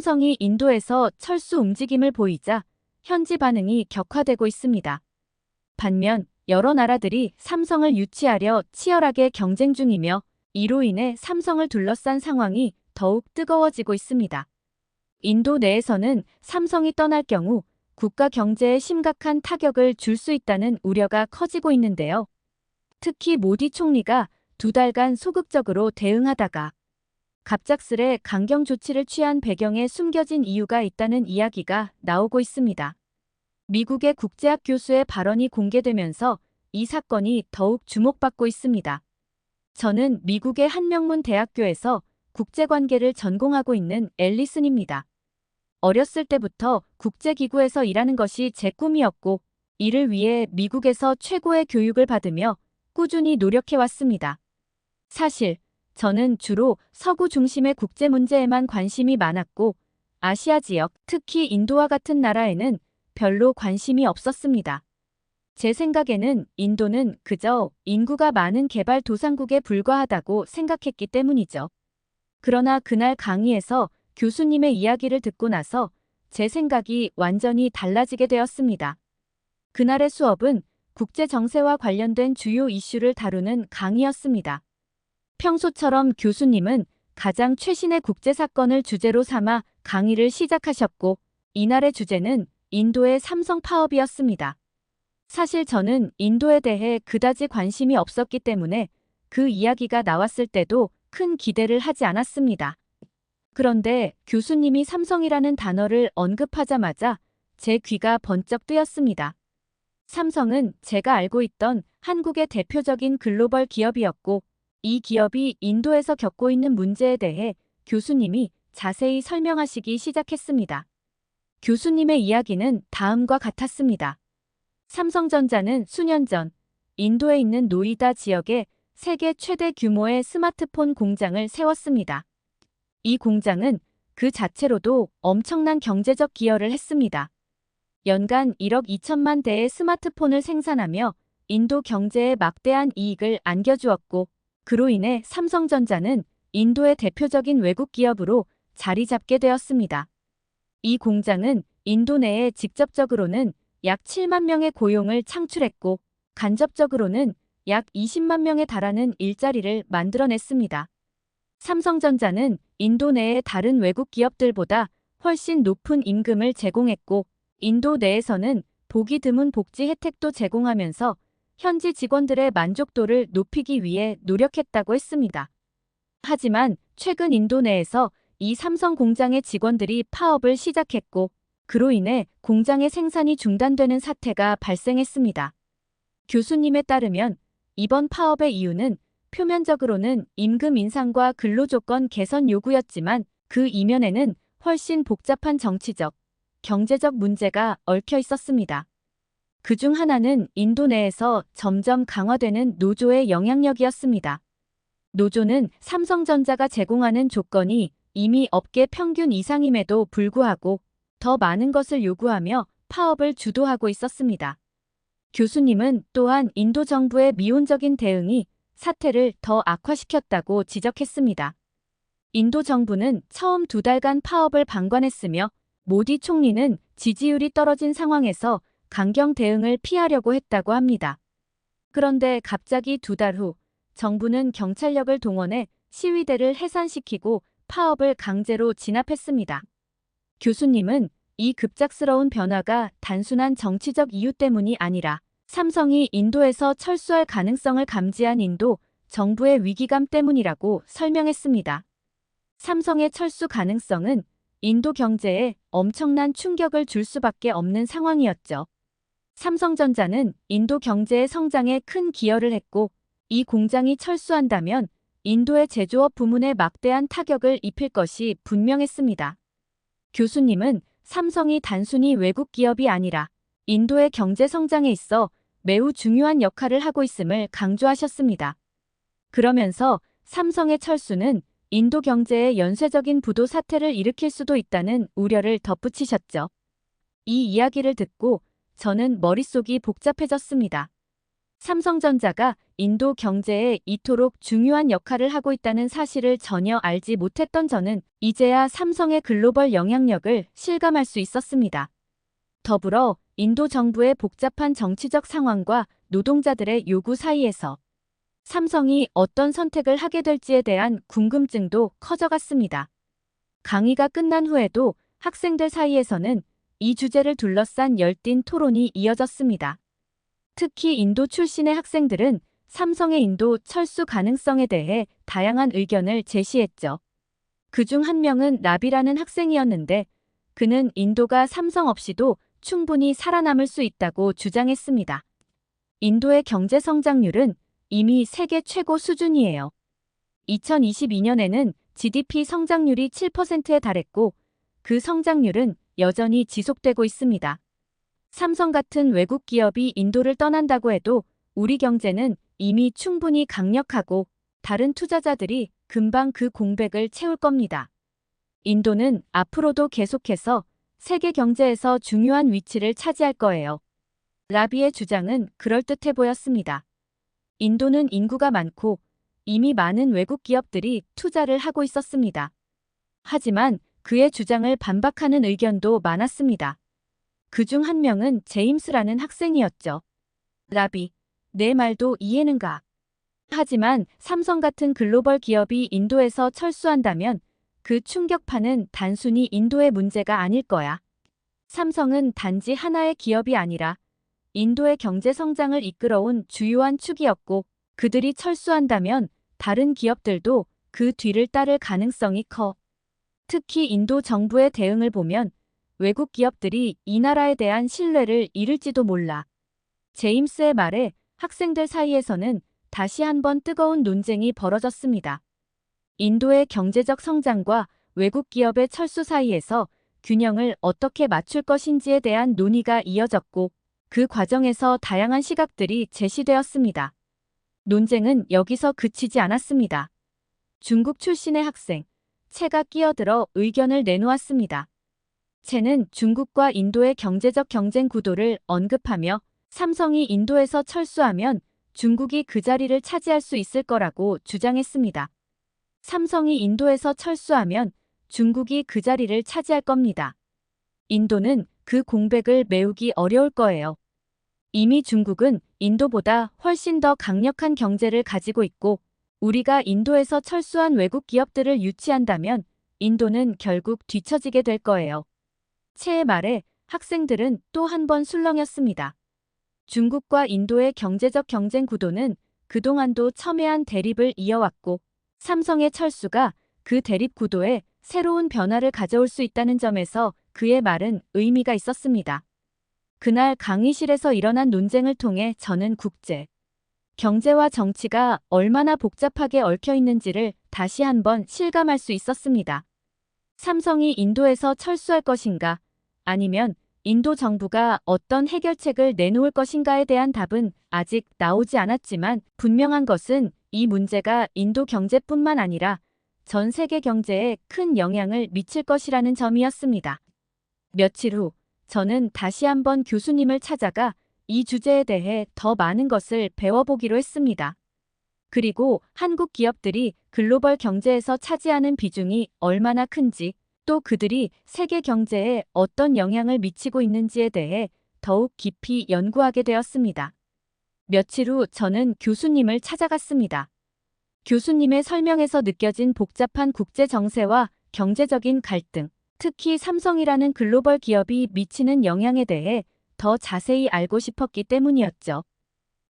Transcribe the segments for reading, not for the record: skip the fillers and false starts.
삼성이 인도에서 철수 움직임을 보이자 현지 반응이 격화되고 있습니다. 반면 여러 나라들이 삼성을 유치하려 치열하게 경쟁 중이며 이로 인해 삼성을 둘러싼 상황이 더욱 뜨거워지고 있습니다. 인도 내에서는 삼성이 떠날 경우 국가 경제에 심각한 타격을 줄 수 있다는 우려가 커지고 있는데요. 특히 모디 총리가 2달간 소극적으로 대응하다가 갑작스레 강경 조치를 취한 배경에 숨겨진 이유가 있다는 이야기가 나오고 있습니다. 미국의 국제학 교수의 발언이 공개되면서 이 사건이 더욱 주목받고 있습니다. 저는 미국의 한 명문 대학교에서 국제관계를 전공하고 있는 앨리슨입니다. 어렸을 때부터 국제기구에서 일하는 것이 제 꿈이었고 이를 위해 미국에서 최고의 교육을 받으며 꾸준히 노력해왔습니다. 사실 저는 주로 서구 중심의 국제 문제에만 관심이 많았고 아시아 지역, 특히 인도와 같은 나라에는 별로 관심이 없었습니다. 제 생각에는 인도는 그저 인구가 많은 개발도상국에 불과하다고 생각했기 때문이죠. 그러나 그날 강의에서 교수님의 이야기를 듣고 나서 제 생각이 완전히 달라지게 되었습니다. 그날의 수업은 국제 정세와 관련된 주요 이슈를 다루는 강의였습니다. 평소처럼 교수님은 가장 최신의 국제 사건을 주제로 삼아 강의를 시작하셨고 이날의 주제는 인도의 삼성 파업이었습니다. 사실 저는 인도에 대해 그다지 관심이 없었기 때문에 그 이야기가 나왔을 때도 큰 기대를 하지 않았습니다. 그런데 교수님이 삼성이라는 단어를 언급하자마자 제 귀가 번쩍 뜨였습니다. 삼성은 제가 알고 있던 한국의 대표적인 글로벌 기업이었고 이 기업이 인도에서 겪고 있는 문제에 대해 교수님이 자세히 설명하시기 시작했습니다. 교수님의 이야기는 다음과 같았습니다. 삼성전자는 수년 전 인도에 있는 노이다 지역에 세계 최대 규모의 스마트폰 공장을 세웠습니다. 이 공장은 그 자체로도 엄청난 경제적 기여를 했습니다. 연간 1억 2천만 대의 스마트폰을 생산하며 인도 경제에 막대한 이익을 안겨주었고 그로 인해 삼성전자는 인도의 대표적인 외국 기업으로 자리 잡게 되었습니다. 이 공장은 인도 내에 직접적으로는 약 7만 명의 고용을 창출했고 간접적으로는 약 20만 명에 달하는 일자리를 만들어냈습니다. 삼성전자는 인도 내의 다른 외국 기업들보다 훨씬 높은 임금을 제공했고 인도 내에서는 보기 드문 복지 혜택도 제공하면서 현지 직원들의 만족도를 높이기 위해 노력했다고 했습니다. 하지만 최근 인도 내에서 이 삼성 공장의 직원들이 파업을 시작했고 그로 인해 공장의 생산이 중단되는 사태가 발생했습니다. 교수님에 따르면 이번 파업의 이유는 표면적으로는 임금 인상과 근로조건 개선 요구였지만 그 이면에는 훨씬 복잡한 정치적, 경제적 문제가 얽혀 있었습니다. 그중 하나는 인도 내에서 점점 강화되는 노조의 영향력이었습니다. 노조는 삼성전자가 제공하는 조건이 이미 업계 평균 이상임에도 불구하고 더 많은 것을 요구하며 파업을 주도하고 있었습니다. 교수님은 또한 인도 정부의 미온적인 대응이 사태를 더 악화시켰다고 지적했습니다. 인도 정부는 처음 2달간 파업을 방관했으며 모디 총리는 지지율이 떨어진 상황에서 강경 대응을 피하려고 했다고 합니다. 그런데 갑자기 2달 후 정부는 경찰력을 동원해 시위대를 해산시키고 파업을 강제로 진압했습니다. 교수님은 이 급작스러운 변화가 단순한 정치적 이유 때문이 아니라 삼성이 인도에서 철수할 가능성을 감지한 인도 정부의 위기감 때문이라고 설명했습니다. 삼성의 철수 가능성은 인도 경제에 엄청난 충격을 줄 수밖에 없는 상황이었죠. 삼성전자는 인도 경제의 성장에 큰 기여를 했고 이 공장이 철수한다면 인도의 제조업 부문에 막대한 타격을 입힐 것이 분명했습니다. 교수님은 삼성이 단순히 외국 기업이 아니라 인도의 경제 성장에 있어 매우 중요한 역할을 하고 있음을 강조하셨습니다. 그러면서 삼성의 철수는 인도 경제에 연쇄적인 부도 사태를 일으킬 수도 있다는 우려를 덧붙이셨죠. 이 이야기를 듣고 저는 머릿속이 복잡해졌습니다. 삼성전자가 인도 경제에 이토록 중요한 역할을 하고 있다는 사실을 전혀 알지 못했던 저는 이제야 삼성의 글로벌 영향력을 실감할 수 있었습니다. 더불어 인도 정부의 복잡한 정치적 상황과 노동자들의 요구 사이에서 삼성이 어떤 선택을 하게 될지에 대한 궁금증도 커져갔습니다. 강의가 끝난 후에도 학생들 사이에서는 이 주제를 둘러싼 열띤 토론이 이어졌습니다. 특히 인도 출신의 학생들은 삼성의 인도 철수 가능성에 대해 다양한 의견을 제시했죠. 그중 한 명은 라비라는 학생이었는데 그는 인도가 삼성 없이도 충분히 살아남을 수 있다고 주장했습니다. 인도의 경제 성장률은 이미 세계 최고 수준이에요. 2022년에는 GDP 성장률이 7%에 달했고 그 성장률은 여전히 지속되고 있습니다. 삼성 같은 외국 기업이 인도를 떠난다고 해도 우리 경제는 이미 충분히 강력하고 다른 투자자들이 금방 그 공백을 채울 겁니다. 인도는 앞으로도 계속해서 세계 경제에서 중요한 위치를 차지할 거예요. 라비의 주장은 그럴듯해 보였습니다. 인도는 인구가 많고 이미 많은 외국 기업들이 투자를 하고 있었습니다. 하지만 그의 주장을 반박하는 의견도 많았습니다. 그중 한 명은 제임스라는 학생이었죠. 라비, 내 말도 이해는가? 하지만 삼성 같은 글로벌 기업이 인도에서 철수한다면 그 충격파는 단순히 인도의 문제가 아닐 거야. 삼성은 단지 하나의 기업이 아니라 인도의 경제 성장을 이끌어온 주요한 축이었고 그들이 철수한다면 다른 기업들도 그 뒤를 따를 가능성이 커. 특히 인도 정부의 대응을 보면 외국 기업들이 이 나라에 대한 신뢰를 잃을지도 몰라. 제임스의 말에 학생들 사이에서는 다시 한번 뜨거운 논쟁이 벌어졌습니다. 인도의 경제적 성장과 외국 기업의 철수 사이에서 균형을 어떻게 맞출 것인지에 대한 논의가 이어졌고 그 과정에서 다양한 시각들이 제시되었습니다. 논쟁은 여기서 그치지 않았습니다. 중국 출신의 학생, 채가 끼어들어 의견을 내놓았습니다. 채는 중국과 인도의 경제적 경쟁 구도를 언급하며 삼성이 인도에서 철수하면 중국이 그 자리를 차지할 수 있을 거라고 주장했습니다. 삼성이 인도에서 철수하면 중국이 그 자리를 차지할 겁니다. 인도는 그 공백을 메우기 어려울 거예요. 이미 중국은 인도보다 훨씬 더 강력한 경제를 가지고 있고 우리가 인도에서 철수한 외국 기업들을 유치한다면 인도는 결국 뒤처지게 될 거예요. 채의 말에 학생들은 또 한 번 술렁였습니다. 중국과 인도의 경제적 경쟁 구도는 그동안도 첨예한 대립을 이어왔고 삼성의 철수가 그 대립 구도에 새로운 변화를 가져올 수 있다는 점에서 그의 말은 의미가 있었습니다. 그날 강의실에서 일어난 논쟁을 통해 저는 국제, 경제와 정치가 얼마나 복잡하게 얽혀 있는지를 다시 한번 실감할 수 있었습니다. 삼성이 인도에서 철수할 것인가, 아니면 인도 정부가 어떤 해결책을 내놓을 것인가에 대한 답은 아직 나오지 않았지만 분명한 것은 이 문제가 인도 경제뿐만 아니라 전 세계 경제에 큰 영향을 미칠 것이라는 점이었습니다. 며칠 후 저는 다시 한번 교수님을 찾아가 이 주제에 대해 더 많은 것을 배워보기로 했습니다. 그리고 한국 기업들이 글로벌 경제에서 차지하는 비중이 얼마나 큰지, 또 그들이 세계 경제에 어떤 영향을 미치고 있는지에 대해 더욱 깊이 연구하게 되었습니다. 며칠 후 저는 교수님을 찾아갔습니다. 교수님의 설명에서 느껴진 복잡한 국제 정세와 경제적인 갈등, 특히 삼성이라는 글로벌 기업이 미치는 영향에 대해 더 자세히 알고 싶었기 때문이었죠.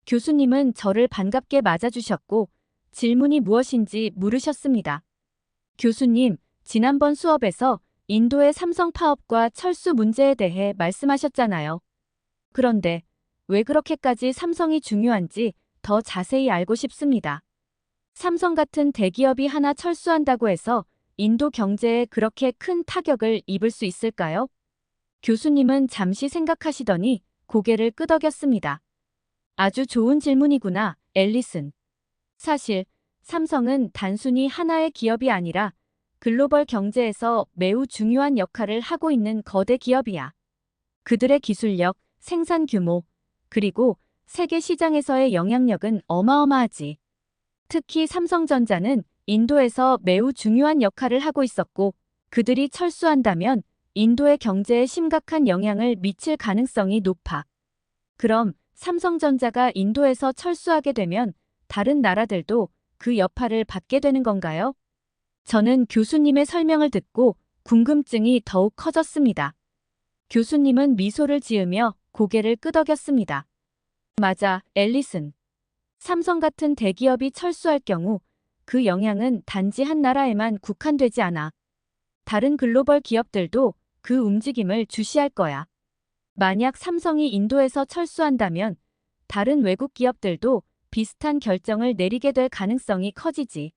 교수님은 저를 반갑게 맞아주셨고 질문이 무엇인지 물으셨습니다. 교수님, 지난번 수업에서 인도의 삼성 파업과 철수 문제에 대해 말씀하셨잖아요. 그런데 왜 그렇게까지 삼성이 중요한지 더 자세히 알고 싶습니다. 삼성 같은 대기업이 하나 철수한다고 해서 인도 경제에 그렇게 큰 타격을 입을 수 있을까요? 교수님은 잠시 생각하시더니 고개를 끄덕였습니다. 아주 좋은 질문이구나, 앨리슨. 사실 삼성은 단순히 하나의 기업이 아니라 글로벌 경제에서 매우 중요한 역할을 하고 있는 거대 기업이야. 그들의 기술력, 생산 규모, 그리고 세계 시장에서의 영향력은 어마어마하지. 특히 삼성전자는 인도에서 매우 중요한 역할을 하고 있었고, 그들이 철수한다면 인도의 경제에 심각한 영향을 미칠 가능성이 높아. 그럼 삼성전자가 인도에서 철수하게 되면 다른 나라들도 그 여파를 받게 되는 건가요? 저는 교수님의 설명을 듣고 궁금증이 더욱 커졌습니다. 교수님은 미소를 지으며 고개를 끄덕였습니다. 맞아, 앨리슨. 삼성 같은 대기업이 철수할 경우 그 영향은 단지 한 나라에만 국한되지 않아. 다른 글로벌 기업들도 그 움직임을 주시할 거야. 만약 삼성이 인도에서 철수한다면 다른 외국 기업들도 비슷한 결정을 내리게 될 가능성이 커지지.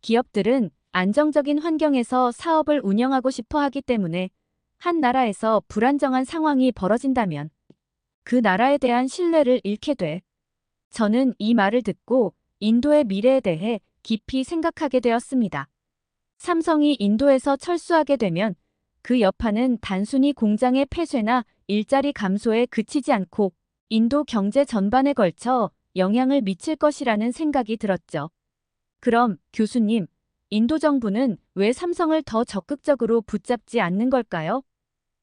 기업들은 안정적인 환경에서 사업을 운영하고 싶어 하기 때문에 한 나라에서 불안정한 상황이 벌어진다면 그 나라에 대한 신뢰를 잃게 돼. 저는 이 말을 듣고 인도의 미래에 대해 깊이 생각하게 되었습니다. 삼성이 인도에서 철수하게 되면 그 여파는 단순히 공장의 폐쇄나 일자리 감소에 그치지 않고 인도 경제 전반에 걸쳐 영향을 미칠 것이라는 생각이 들었죠. 그럼 교수님, 인도 정부는 왜 삼성을 더 적극적으로 붙잡지 않는 걸까요?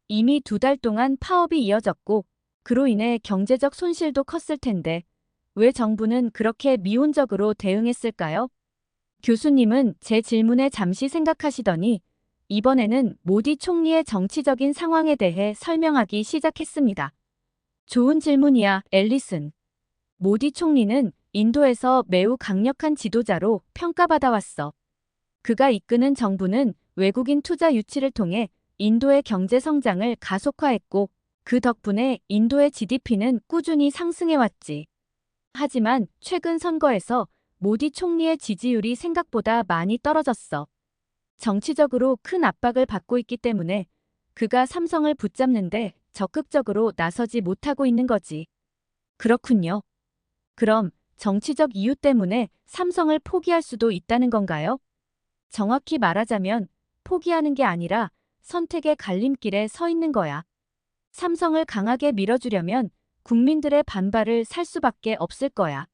이미 2달 동안 파업이 이어졌고 그로 인해 경제적 손실도 컸을 텐데 왜 정부는 그렇게 미온적으로 대응했을까요? 교수님은 제 질문에 잠시 생각하시더니 이번에는 모디 총리의 정치적인 상황에 대해 설명하기 시작했습니다. 좋은 질문이야, 앨리슨. 모디 총리는 인도에서 매우 강력한 지도자로 평가받아왔어. 그가 이끄는 정부는 외국인 투자 유치를 통해 인도의 경제 성장을 가속화했고 그 덕분에 인도의 GDP는 꾸준히 상승해왔지. 하지만 최근 선거에서 모디 총리의 지지율이 생각보다 많이 떨어졌어. 정치적으로 큰 압박을 받고 있기 때문에 그가 삼성을 붙잡는데 적극적으로 나서지 못하고 있는 거지. 그렇군요. 그럼 정치적 이유 때문에 삼성을 포기할 수도 있다는 건가요? 정확히 말하자면 포기하는 게 아니라 선택의 갈림길에 서 있는 거야. 삼성을 강하게 밀어주려면 국민들의 반발을 살 수밖에 없을 거야.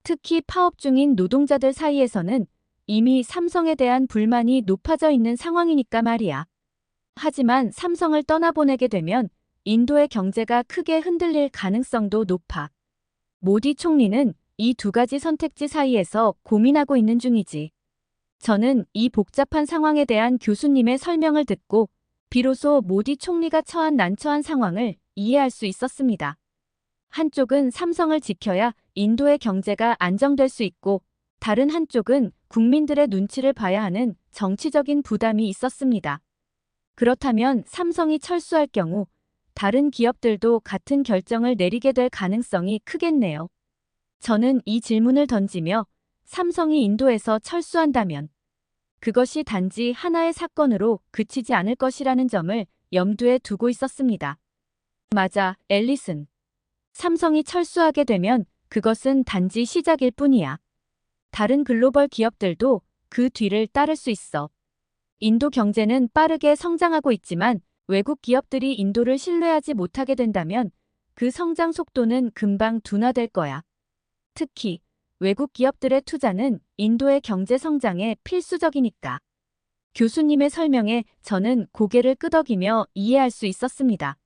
특히 파업 중인 노동자들 사이에서는 이미 삼성에 대한 불만이 높아져 있는 상황이니까 말이야. 하지만 삼성을 떠나보내게 되면 인도의 경제가 크게 흔들릴 가능성도 높아. 모디 총리는 이 2가지 선택지 사이에서 고민하고 있는 중이지. 저는 이 복잡한 상황에 대한 교수님의 설명을 듣고 비로소 모디 총리가 처한 난처한 상황을 이해할 수 있었습니다. 한쪽은 삼성을 지켜야 인도의 경제가 안정될 수 있고 다른 한쪽은 국민들의 눈치를 봐야 하는 정치적인 부담이 있었습니다. 그렇다면 삼성이 철수할 경우 다른 기업들도 같은 결정을 내리게 될 가능성이 크겠네요. 저는 이 질문을 던지며 삼성이 인도에서 철수한다면 그것이 단지 하나의 사건으로 그치지 않을 것이라는 점을 염두에 두고 있었습니다. 맞아, 앨리슨. 삼성이 철수하게 되면 그것은 단지 시작일 뿐이야. 다른 글로벌 기업들도 그 뒤를 따를 수 있어. 인도 경제는 빠르게 성장하고 있지만 외국 기업들이 인도를 신뢰하지 못하게 된다면 그 성장 속도는 금방 둔화될 거야. 특히 외국 기업들의 투자는 인도의 경제 성장에 필수적이니까. 교수님의 설명에 저는 고개를 끄덕이며 이해할 수 있었습니다.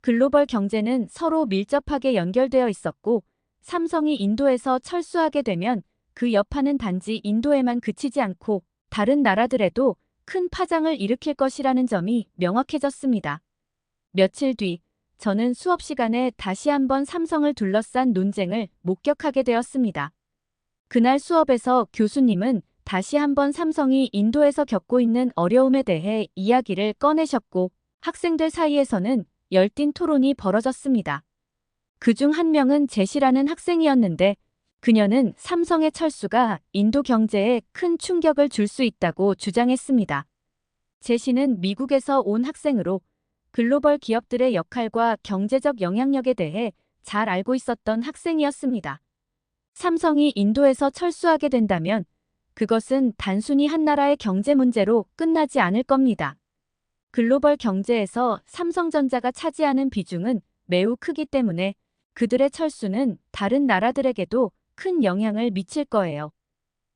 글로벌 경제는 서로 밀접하게 연결되어 있었고 삼성이 인도에서 철수하게 되면 그 여파는 단지 인도에만 그치지 않고 다른 나라들에도 큰 파장을 일으킬 것이라는 점이 명확해졌습니다. 며칠 뒤 저는 수업 시간에 다시 한번 삼성을 둘러싼 논쟁을 목격하게 되었습니다. 그날 수업에서 교수님은 다시 한번 삼성이 인도에서 겪고 있는 어려움에 대해 이야기를 꺼내셨고 학생들 사이에서는 열띤 토론이 벌어졌습니다. 그중 한 명은 제시라는 학생이었는데 그녀는 삼성의 철수가 인도 경제에 큰 충격을 줄 수 있다고 주장했습니다. 제시는 미국에서 온 학생으로 글로벌 기업들의 역할과 경제적 영향력에 대해 잘 알고 있었던 학생이었습니다. 삼성이 인도에서 철수하게 된다면 그것은 단순히 한 나라의 경제 문제로 끝나지 않을 겁니다. 글로벌 경제에서 삼성전자가 차지하는 비중은 매우 크기 때문에 그들의 철수는 다른 나라들에게도 큰 영향을 미칠 거예요.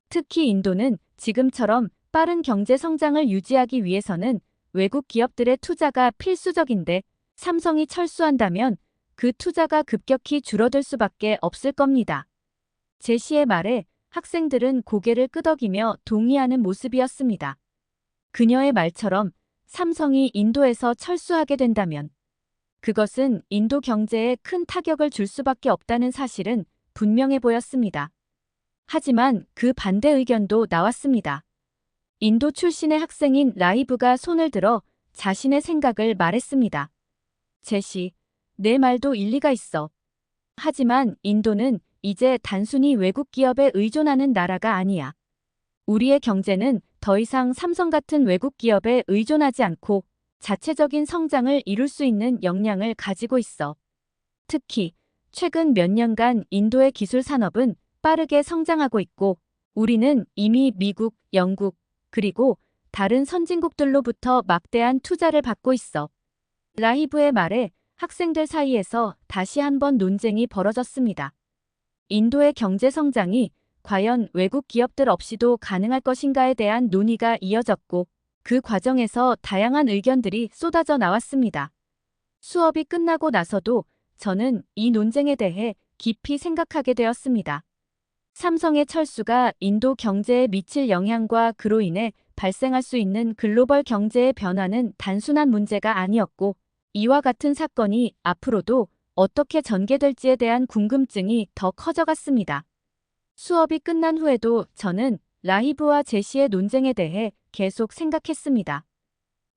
특히 인도는 지금처럼 빠른 경제 성장을 유지하기 위해서는 외국 기업들의 투자가 필수적인데 삼성이 철수한다면 그 투자가 급격히 줄어들 수밖에 없을 겁니다. 제시의 말에 학생들은 고개를 끄덕이며 동의하는 모습이었습니다. 그녀의 말처럼 삼성이 인도에서 철수하게 된다면 그것은 인도 경제에 큰 타격을 줄 수밖에 없다는 사실은 분명해 보였습니다. 하지만 그 반대 의견도 나왔습니다. 인도 출신의 학생인 라이브가 손을 들어 자신의 생각을 말했습니다. 제시, 내 말도 일리가 있어. 하지만 인도는 이제 단순히 외국 기업에 의존하는 나라가 아니야. 우리의 경제는 더 이상 삼성 같은 외국 기업에 의존하지 않고 자체적인 성장을 이룰 수 있는 역량을 가지고 있어. 특히 최근 몇 년간 인도의 기술 산업은 빠르게 성장하고 있고 우리는 이미 미국, 영국, 그리고 다른 선진국들로부터 막대한 투자를 받고 있어. 라히브의 말에 학생들 사이에서 다시 한번 논쟁이 벌어졌습니다. 인도의 경제 성장이 과연 외국 기업들 없이도 가능할 것인가에 대한 논의가 이어졌고 그 과정에서 다양한 의견들이 쏟아져 나왔습니다. 수업이 끝나고 나서도 저는 이 논쟁에 대해 깊이 생각하게 되었습니다. 삼성의 철수가 인도 경제에 미칠 영향과 그로 인해 발생할 수 있는 글로벌 경제의 변화는 단순한 문제가 아니었고 이와 같은 사건이 앞으로도 어떻게 전개될지에 대한 궁금증이 더 커져갔습니다. 수업이 끝난 후에도 저는 라히브와 제시의 논쟁에 대해 계속 생각했습니다.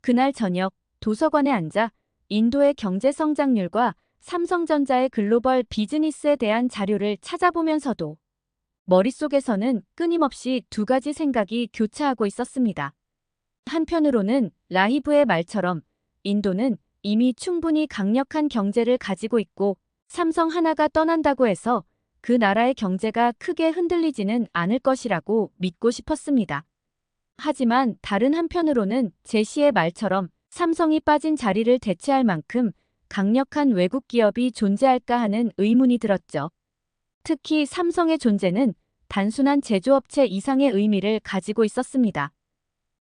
그날 저녁 도서관에 앉아 인도의 경제 성장률과 삼성전자의 글로벌 비즈니스에 대한 자료를 찾아보면서도 머릿속에서는 끊임없이 두 가지 생각이 교차하고 있었습니다. 한편으로는 라히브의 말처럼 인도는 이미 충분히 강력한 경제를 가지고 있고 삼성 하나가 떠난다고 해서 그 나라의 경제가 크게 흔들리지는 않을 것이라고 믿고 싶었습니다. 하지만 다른 한편으로는 제시의 말처럼 삼성이 빠진 자리를 대체할 만큼 강력한 외국 기업이 존재할까 하는 의문이 들었죠. 특히 삼성의 존재는 단순한 제조업체 이상의 의미를 가지고 있었습니다.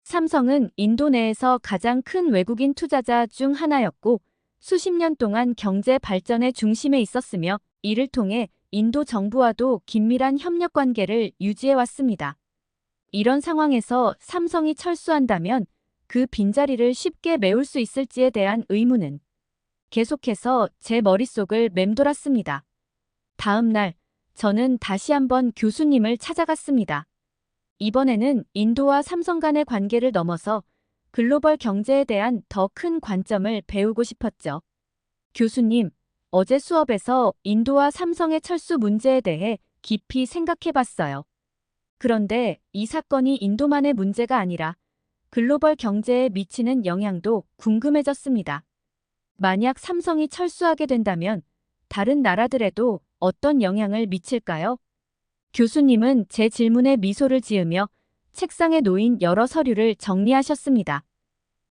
삼성은 인도 내에서 가장 큰 외국인 투자자 중 하나였고 수십 년 동안 경제 발전의 중심에 있었으며 이를 통해 인도 정부와도 긴밀한 협력 관계를 유지해 왔습니다. 이런 상황에서 삼성이 철수한다면 그 빈자리를 쉽게 메울 수 있을지에 대한 의문은 계속해서 제 머릿속을 맴돌았습니다. 다음 날 저는 다시 한번 교수님을 찾아갔습니다. 이번에는 인도와 삼성 간의 관계를 넘어서 글로벌 경제에 대한 더 큰 관점을 배우고 싶었죠. 교수님, 어제 수업에서 인도와 삼성의 철수 문제에 대해 깊이 생각해봤어요. 그런데 이 사건이 인도만의 문제가 아니라 글로벌 경제에 미치는 영향도 궁금해졌습니다. 만약 삼성이 철수하게 된다면 다른 나라들에도 어떤 영향을 미칠까요? 교수님은 제 질문에 미소를 지으며 책상에 놓인 여러 서류를 정리하셨습니다.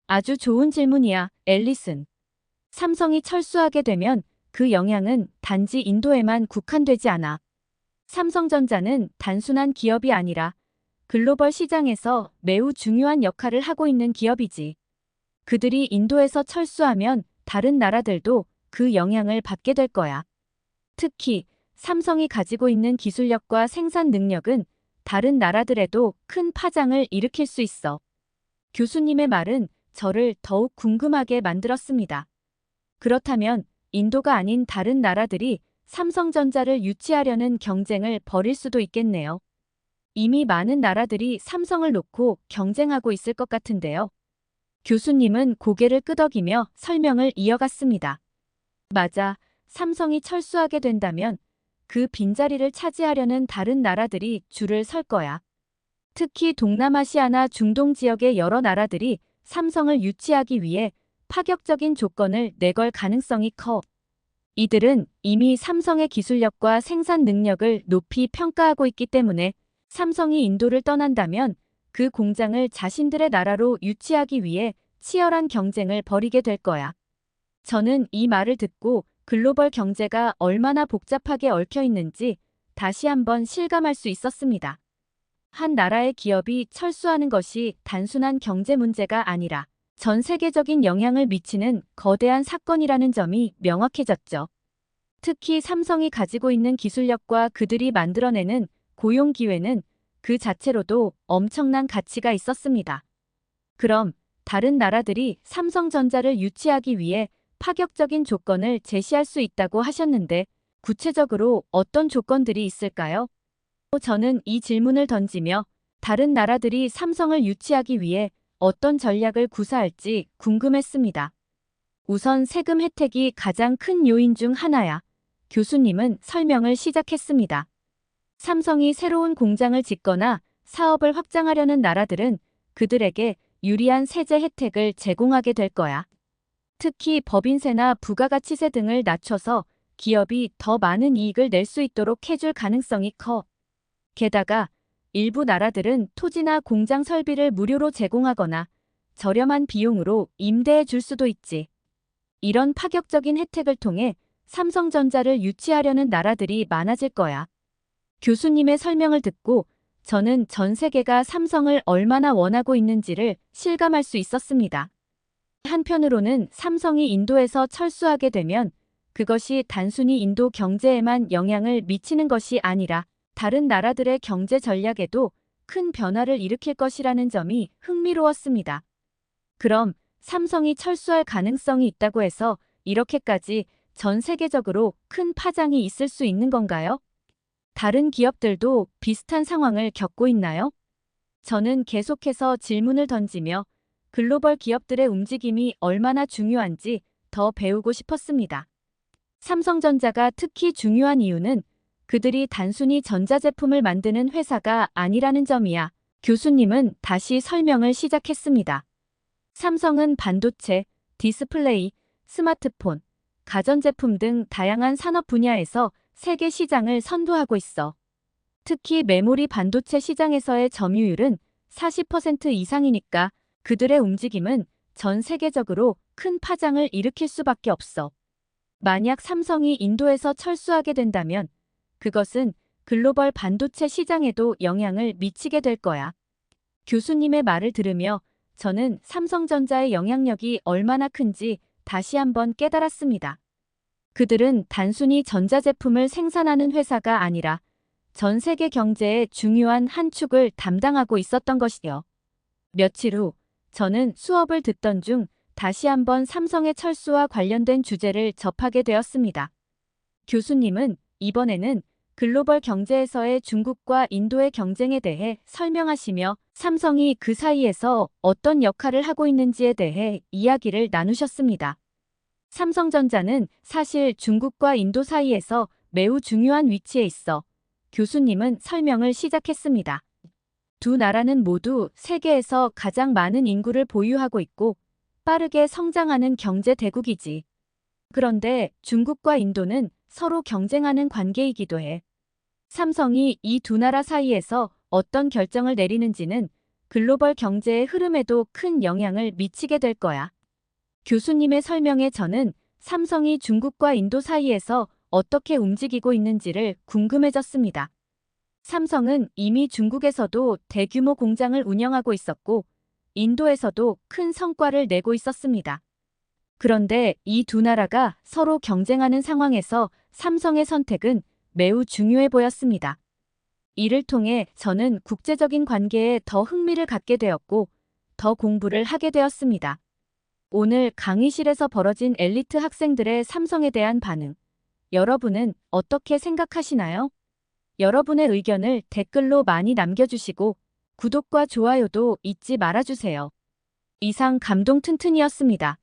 아주 좋은 질문이야, 앨리슨. 삼성이 철수하게 되면 그 영향은 단지 인도에만 국한되지 않아. 삼성전자는 단순한 기업이 아니라 글로벌 시장에서 매우 중요한 역할을 하고 있는 기업이지. 그들이 인도에서 철수하면 다른 나라들도 그 영향을 받게 될 거야. 특히 삼성이 가지고 있는 기술력과 생산 능력은 다른 나라들에도 큰 파장을 일으킬 수 있어. 교수님의 말은 저를 더욱 궁금하게 만들었습니다. 그렇다면 인도가 아닌 다른 나라들이 삼성전자를 유치하려는 경쟁을 벌일 수도 있겠네요. 이미 많은 나라들이 삼성을 놓고 경쟁하고 있을 것 같은데요. 교수님은 고개를 끄덕이며 설명을 이어갔습니다. 맞아, 삼성이 철수하게 된다면 그 빈자리를 차지하려는 다른 나라들이 줄을 설 거야. 특히 동남아시아나 중동 지역의 여러 나라들이 삼성을 유치하기 위해 파격적인 조건을 내걸 가능성이 커. 이들은 이미 삼성의 기술력과 생산 능력을 높이 평가하고 있기 때문에 삼성이 인도를 떠난다면 그 공장을 자신들의 나라로 유치하기 위해 치열한 경쟁을 벌이게 될 거야. 저는 이 말을 듣고 글로벌 경제가 얼마나 복잡하게 얽혀 있는지 다시 한번 실감할 수 있었습니다. 한 나라의 기업이 철수하는 것이 단순한 경제 문제가 아니라 전 세계적인 영향을 미치는 거대한 사건이라는 점이 명확해졌죠. 특히 삼성이 가지고 있는 기술력과 그들이 만들어내는 고용 기회는 그 자체로도 엄청난 가치가 있었습니다. 그럼 다른 나라들이 삼성전자를 유치하기 위해 파격적인 조건을 제시할 수 있다고 하셨는데 구체적으로 어떤 조건들이 있을까요? 저는 이 질문을 던지며 다른 나라들이 삼성을 유치하기 위해 어떤 전략을 구사할지 궁금했습니다. 우선 세금 혜택이 가장 큰 요인 중 하나야. 교수님은 설명을 시작했습니다. 삼성이 새로운 공장을 짓거나 사업을 확장하려는 나라들은 그들에게 유리한 세제 혜택을 제공하게 될 거야. 특히 법인세나 부가가치세 등을 낮춰서 기업이 더 많은 이익을 낼 수 있도록 해줄 가능성이 커. 게다가 일부 나라들은 토지나 공장 설비를 무료로 제공하거나 저렴한 비용으로 임대해 줄 수도 있지. 이런 파격적인 혜택을 통해 삼성전자를 유치하려는 나라들이 많아질 거야. 교수님의 설명을 듣고 저는 전 세계가 삼성을 얼마나 원하고 있는지를 실감할 수 있었습니다. 한편으로는 삼성이 인도에서 철수하게 되면 그것이 단순히 인도 경제에만 영향을 미치는 것이 아니라 다른 나라들의 경제 전략에도 큰 변화를 일으킬 것이라는 점이 흥미로웠습니다. 그럼 삼성이 철수할 가능성이 있다고 해서 이렇게까지 전 세계적으로 큰 파장이 있을 수 있는 건가요? 다른 기업들도 비슷한 상황을 겪고 있나요? 저는 계속해서 질문을 던지며 글로벌 기업들의 움직임이 얼마나 중요한지 더 배우고 싶었습니다. 삼성전자가 특히 중요한 이유는 그들이 단순히 전자제품을 만드는 회사가 아니라는 점이야. 교수님은 다시 설명을 시작했습니다. 삼성은 반도체, 디스플레이, 스마트폰, 가전제품 등 다양한 산업 분야에서 세계 시장을 선도하고 있어. 특히 메모리 반도체 시장에서의 점유율은 40% 이상이니까 그들의 움직임은 전 세계적으로 큰 파장을 일으킬 수밖에 없어. 만약 삼성이 인도에서 철수하게 된다면 그것은 글로벌 반도체 시장에도 영향을 미치게 될 거야. 교수님의 말을 들으며 저는 삼성전자의 영향력이 얼마나 큰지 다시 한번 깨달았습니다. 그들은 단순히 전자제품을 생산하는 회사가 아니라 전 세계 경제의 중요한 한 축을 담당하고 있었던 것이요. 며칠 후 저는 수업을 듣던 중 다시 한번 삼성의 철수와 관련된 주제를 접하게 되었습니다. 교수님은 이번에는 글로벌 경제에서의 중국과 인도의 경쟁에 대해 설명하시며 삼성이 그 사이에서 어떤 역할을 하고 있는지에 대해 이야기를 나누셨습니다. 삼성전자는 사실 중국과 인도 사이에서 매우 중요한 위치에 있어. 교수님은 설명을 시작했습니다. 두 나라는 모두 세계에서 가장 많은 인구를 보유하고 있고 빠르게 성장하는 경제 대국이지. 그런데 중국과 인도는 서로 경쟁하는 관계이기도 해. 삼성이 이 두 나라 사이에서 어떤 결정을 내리는지는 글로벌 경제의 흐름에도 큰 영향을 미치게 될 거야. 교수님의 설명에 저는 삼성이 중국과 인도 사이에서 어떻게 움직이고 있는지를 궁금해졌습니다. 삼성은 이미 중국에서도 대규모 공장을 운영하고 있었고 인도에서도 큰 성과를 내고 있었습니다. 그런데 이 두 나라가 서로 경쟁하는 상황에서 삼성의 선택은 매우 중요해 보였습니다. 이를 통해 저는 국제적인 관계에 더 흥미를 갖게 되었고 더 공부를 하게 되었습니다. 오늘 강의실에서 벌어진 엘리트 학생들의 삼성에 대한 반응, 여러분은 어떻게 생각하시나요? 여러분의 의견을 댓글로 많이 남겨주시고 구독과 좋아요도 잊지 말아주세요. 이상 감동 튼튼이었습니다.